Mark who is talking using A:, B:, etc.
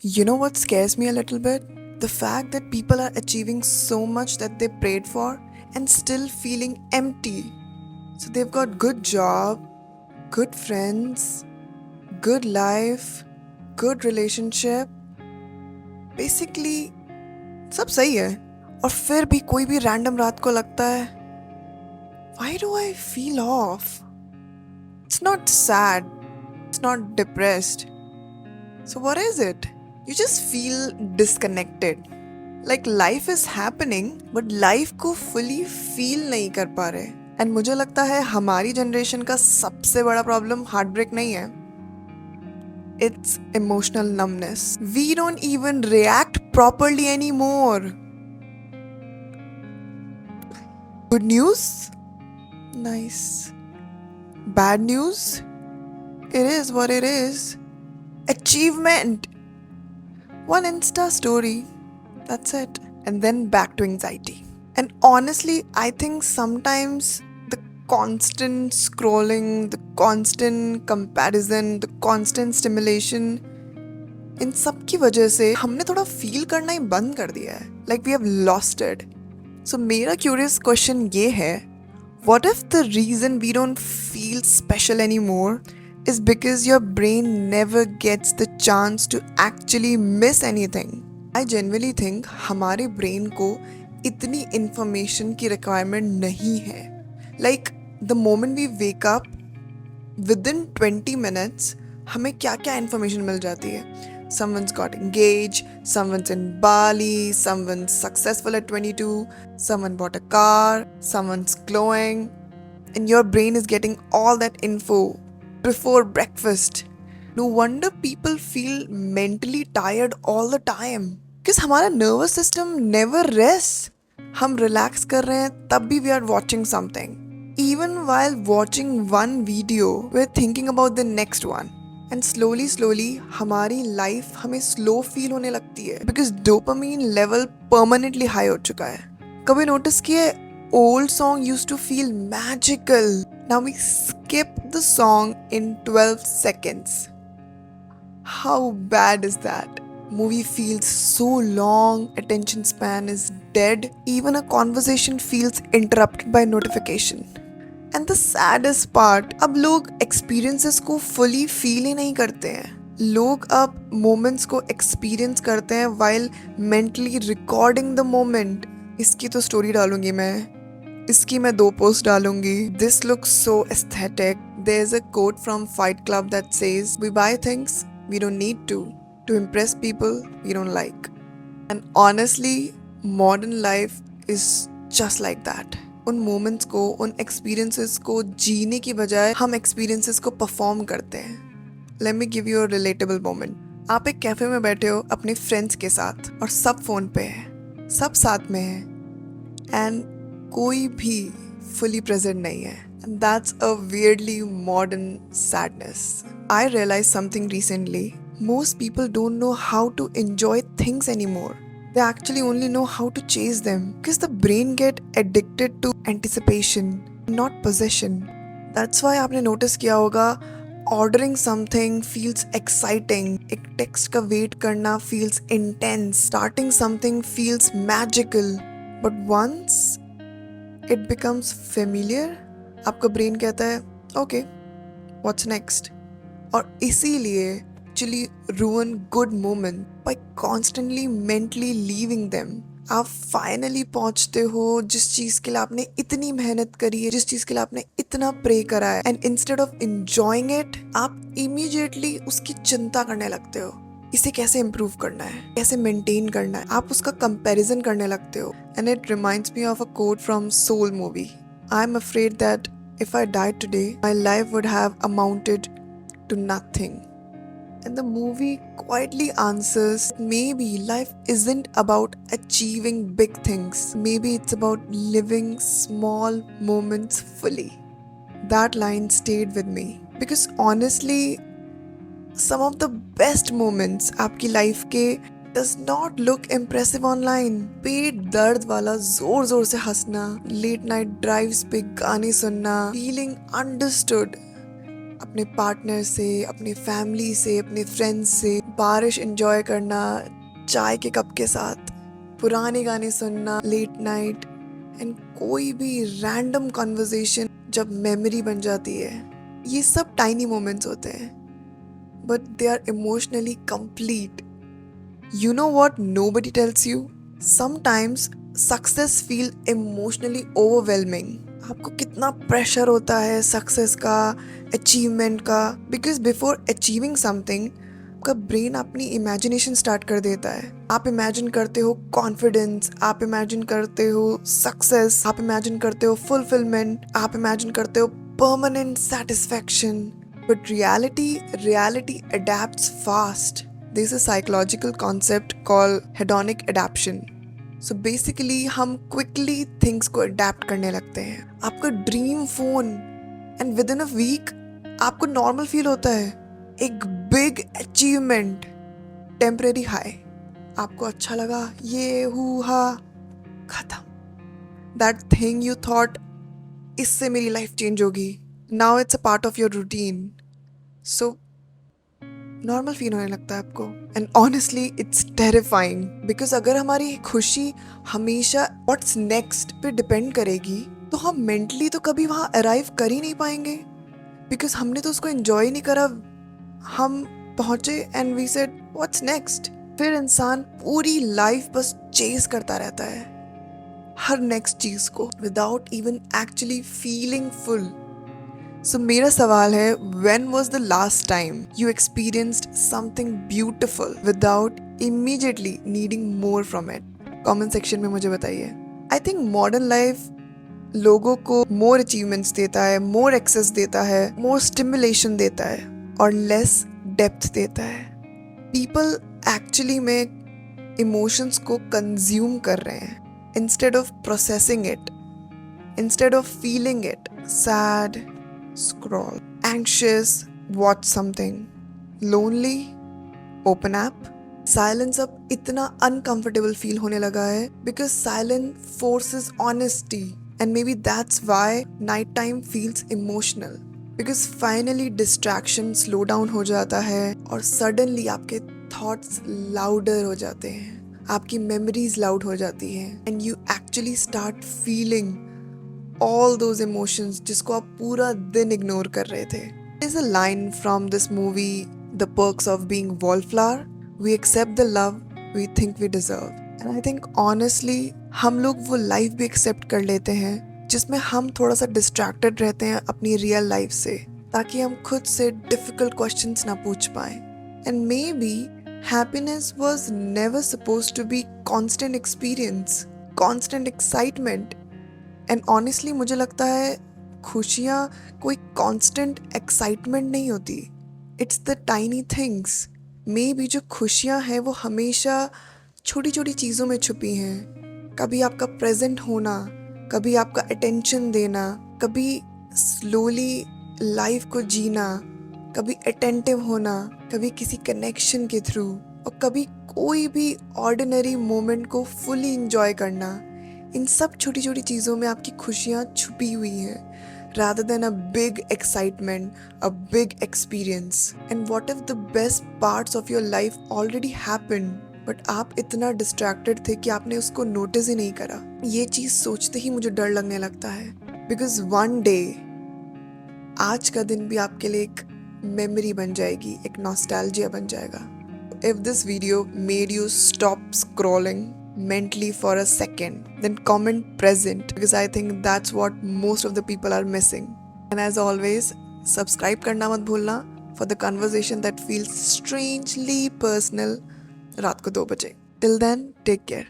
A: You know what scares me a little bit? The fact that people are achieving so much that they prayed for and still feeling empty. So they've got good job, good friends, good life, good relationship. Basically सब सही है और फिर भी कोई भी random रात को लगता है why do I feel off? It's not sad, it's not depressed. So what is it? You just feel disconnected. Like life is happening but life को fully feel नहीं कर पा रहे. And मुझे लगता है हमारी जनरेशन का सबसे बड़ा प्रॉब्लम हार्ट ब्रेक नहीं है. It's emotional numbness. We don't even react properly anymore. Good news? Nice. Bad news? It is what it is. Achievement. One Insta story. That's it. And then back to anxiety. And honestly, I think sometimes the constant scrolling, the constant comparison, the constant stimulation, इन सब की वजह से हमने थोड़ा feel करना ही बंद कर दिया है. Like we have lost it. So मेरा curious question ये है, what if the reason we don't feel special anymore is because your brain never gets the chance to actually miss anything? I genuinely think हमारे brain को इतनी information की requirement नहीं है. Like the moment we wake up, within 20 minutes हमें क्या क्या information मिल जाती है. Someone's got engaged, someone's in Bali, someone's successful at 22, someone bought a car, someone's glowing, and your brain is getting all that info before breakfast. No wonder people feel mentally tired all the time. Because हमारा nervous system never rests. हम relax कर रहे हैं तब भी we are watching something. Even while watching one video, we're thinking about the next one. And slowly हमारी life हमें slow feel होने लगती है because dopamine level permanently high हो चुका है. कभी notice किए old song used to feel magical. Now we skip the song in 12 seconds. How bad is that? Movie feels so long, attention span is dead, even a conversation feels interrupted by notification. And the saddest part, अब लोग experiences को fully feel ही नहीं करते हैं. लोग अब moments को experience करते हैं while mentally recording the moment. इसकी तो story डालूंगी मैं, इसकी मैं 2 post डालूंगी. This looks so aesthetic. There's a quote from Fight Club that says, we buy things we don't need to impress people we don't like. And honestly, modern life is just like that. उन moments को, उन experiences को जीने की बजाय हम experiences को perform करते हैं. Let me give you a relatable moment. आप एक कैफे में बैठे हो अपने फ्रेंड्स के साथ और सब फोन पे है, सब साथ में है एंड कोई भी फुली प्रेजेंट नहीं है. And that's a weirdly modern sadness. I realise something recently. Most people don't know how to enjoy things anymore. They actually only know how to chase them because the brain get addicted to anticipation, not possession. That's why आपने notice किया होगा ordering something feels exciting, एक text का wait करना feels intense, starting something feels magical. But once it becomes familiar, आपका brain कहता है okay, what's next? और इसीलिए actually ruin good moment by constantly mentally leaving them. आप फाइनली पहुंचते हो जिस चीज के लिए आपने इतनी मेहनत करी है, जिस चीज के लिए आपने इतना प्रे करा है, and instead of enjoying it आप इमीडिएटली उसकी चिंता करने लगते हो. इसे कैसे इम्प्रूव करना है, कैसे मेंटेन करना है, आप उसका कंपैरिजन करने लगते हो. And it reminds me of a quote from Soul movie. I am afraid that if I died today my life would have amounted to nothing. And the movie quietly answers, maybe life isn't about achieving big things. Maybe it's about living small moments fully. That line stayed with me because honestly, some of the best moments आपकी life के does not look impressive online. पेट दर्द वाला जोर जोर से हंसना, late night drives पे गाने सुनना, feeling understood अपने पार्टनर से, अपने फैमिली से, अपने फ्रेंड्स से, बारिश एंजॉय करना चाय के कप के साथ, पुराने गाने सुनना लेट नाइट, एंड कोई भी रैंडम कन्वर्सेशन जब मेमोरी बन जाती है, ये सब टाइनी मोमेंट्स होते हैं, but they are emotionally complete. You know what nobody tells you? Sometimes success feel emotionally overwhelming. आपको कितना प्रेशर होता है सक्सेस का, अचीवमेंट का, बिकॉज बिफोर अचीविंग समथिंग आपका ब्रेन अपनी इमेजिनेशन स्टार्ट कर देता है. आप इमेजिन करते हो कॉन्फिडेंस, आप इमेजिन करते हो सक्सेस, आप इमेजिन करते हो फुलफिलमेंट, आप इमेजिन करते हो permanent satisfaction. But reality adapts fast. There's a psychological concept called hedonic adaptation. So basically हम quickly things को adapt करने लगते हैं. आपका dream phone and within a week आपको नॉर्मल फील होता है. एक बिग अचीवमेंट, टेम्परेरी हाई, आपको अच्छा लगा, ये हुआ, खत्म. दैट थिंग यू थॉट इससे मेरी लाइफ चेंज होगी, now it's a part of your routine. So normal feel होने लगता है आपको. And honestly it's terrifying, because अगर हमारी खुशी हमेशा व्हाट्स नेक्स्ट पे डिपेंड करेगी तो हम मेंटली तो कभी वहाँ अराइव कर ही नहीं पाएंगे, बिकॉज हमने तो उसको एंजॉय नहीं करा. हम पहुँचे and we said what's next. फिर इंसान पूरी लाइफ बस चेस करता रहता है हर नेक्स्ट चीज़ को without even actually feeling full. So मेरा सवाल है, when was the last time you experienced something beautiful without immediately needing more from it? Comment section में मुझे बताइए. I think modern life लोगों को more achievements देता है, more access देता है, more stimulation देता है और less depth देता है. People actually में emotions को consume कर रहे हैं instead of processing it, instead of feeling it. Sad, scroll. Anxious, watch something. Lonely, open app. Silence अब इतना uncomfortable feel होने लगा है because silence forces honesty, and maybe that's why nighttime feels emotional, because finally distraction slow down हो जाता है और suddenly आपके thoughts louder हो जाते हैं, आपकी memories loud हो जाती हैं, and you actually start feeling all those emotions जिसको आप पूरा दिन इग्नोर कर रहे थे. There's a line from this movie, The Perks of Being Wallflower. We accept the love we think we deserve. And I think honestly हम लोग वो लाइफ भी एक्सेप्ट कर लेते हैं जिसमें हम थोड़ा सा डिस्ट्रैक्टेड रहते हैं अपनी रियल लाइफ से, ताकि हम खुद से डिफिकल्ट क्वेश्चंस ना पूछ पाएं. And maybe happiness was never supposed to be constant experience, constant excitement. And honestly मुझे लगता है खुशियाँ कोई कांस्टेंट एक्साइटमेंट नहीं होती. It's the tiny things. May be जो खुशियाँ हैं वो हमेशा छोटी छोटी चीज़ों में छुपी हैं. कभी आपका प्रेजेंट होना, कभी आपका अटेंशन देना, कभी स्लोली लाइफ को जीना, कभी अटेंटिव होना, कभी किसी कनेक्शन के थ्रू, और कभी कोई भी ऑर्डिनरी मोमेंट को फुली इंजॉय करना. इन सब छोटी छोटी चीज़ों में आपकी खुशियाँ छुपी हुई हैं, rather than a big excitement, a big experience. And what if the best parts of your life already happened, but आप इतना distracted थे कि आपने उसको notice ही नहीं करा. ये चीज़ सोचते ही मुझे डर लगने लगता है, because one day आज का दिन भी आपके लिए एक memory बन जाएगी, एक nostalgia बन जाएगा. If this video made you stop scrolling mentally for a second, then comment present, because I think that's what most of the people are missing. And as always, subscribe करना मत भूलना for the conversation that feels strangely personal रात को 2 बजे. Till then, take care.